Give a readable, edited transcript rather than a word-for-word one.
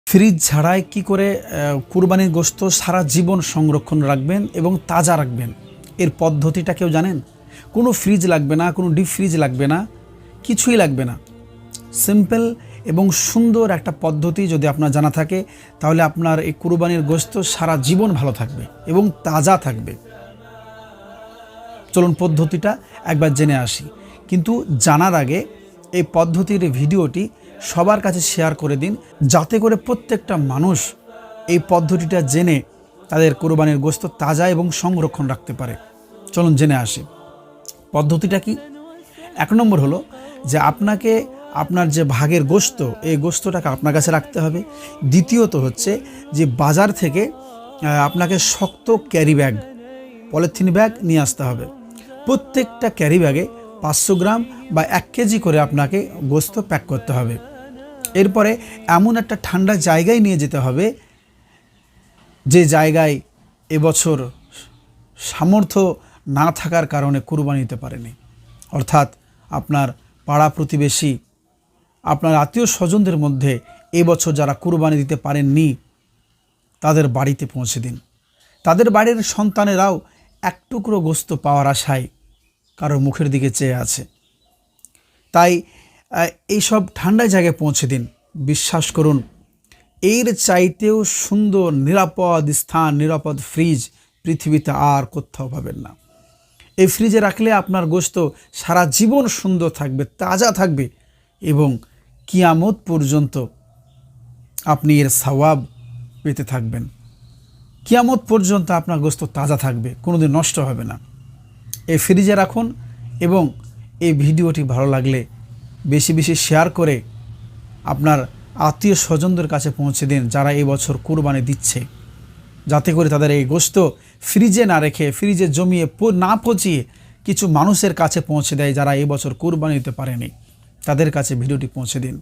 Fridge ছাড়াই কি করে কুরবানির গোশত সারা জীবন সংরক্ষণ রাখবেন এবং তাজা রাখবেন, এর পদ্ধতিটা কেউ জানেন? কোনো ফ্রিজ লাগবে না, কোনো ডিপ ফ্রিজ লাগবে না, কিছুই লাগবে না। সিম্পল এবং সুন্দর একটা পদ্ধতি যদি আপনার জানা থাকে, তাহলে আপনার এই কুরবানির গোশত সারা জীবন ভালো থাকবে এবং তাজা থাকবে। চলুন পদ্ধতিটা একবার জেনে আসি। কিন্তু জানার আগে এই পদ্ধতির ভিডিওটি সবার কাছে শেয়ার করে দিন, যাতে করে প্রত্যেকটা মানুষ এই পদ্ধতিটা জেনে তাদের কুরবানির গোশত তাজা এবং সংরক্ষণ রাখতে পারে। চলুন জেনে আসি পদ্ধতিটা কি। 1 নম্বর হলো যে আপনাকে আপনার যে ভাগের গোশত, এই গোশতটাকে আপনার কাছে রাখতে হবে। দ্বিতীয়ত হচ্ছে যে বাজার থেকে আপনাকে শক্ত ক্যারি ব্যাগ, পলিথিন ব্যাগ নিয়ে আসতে হবে। প্রত্যেকটা ক্যারি ব্যাগে 500 গ্রাম বা 1 কেজি করে আপনাকে গোশত প্যাক করতে হবে। এরপরে এমন একটা ঠান্ডা জায়গায় নিয়ে যেতে হবে, যে জায়গায় এবছর সামর্থ্য না থাকার কারণে কুরবানি দিতে পারেনি। অর্থাৎ আপনার পাড়া প্রতিবেশী, আপনার আত্মীয় স্বজনদের মধ্যে এবছর যারা কুরবানি দিতে পারেননি, তাদের বাড়িতে পৌঁছে দিন। তাদের বাড়ির সন্তানেরাও এক টুকরো গোশত পাওয়ার আশায় কারোর মুখের দিকে চেয়ে আছে। তাই এইসব ঠান্ডা জায়গায় পৌঁছে দিন। বিশ্বাস করুন, এর চাইতেও সুন্দর নিরাপদ স্থান, নিরাপদ ফ্রিজ পৃথিবীতে আর কোথাও পাবেন না। এই ফ্রিজে রাখলে আপনার গোশত সারা জীবন সুন্দর থাকবে, তাজা থাকবে এবং কিয়ামত পর্যন্ত আপনি এর সওয়াব পেতে থাকবেন। কিয়ামত পর্যন্ত আপনার গোশত তাজা থাকবে, কোনোদিন নষ্ট হবে না। এই ফ্রিজে রাখুন এবং এই ভিডিওটি ভালো লাগলে বেশি বেশি শেয়ার করে আপনার আত্মীয় স্বজনদের কাছে পৌঁছে দিন, যারা এই বছর কুরবানি দিচ্ছে, যাতে করে তাদের এই গোশত ফ্রিজে না রেখে, ফ্রিজে জমিয়ে না পচিয়ে কিছু মানুষের কাছে পৌঁছে দেয়, যারা এই বছর কুরবানি দিতে পারেনি। তাদের কাছে ভিডিওটি পৌঁছে দিন।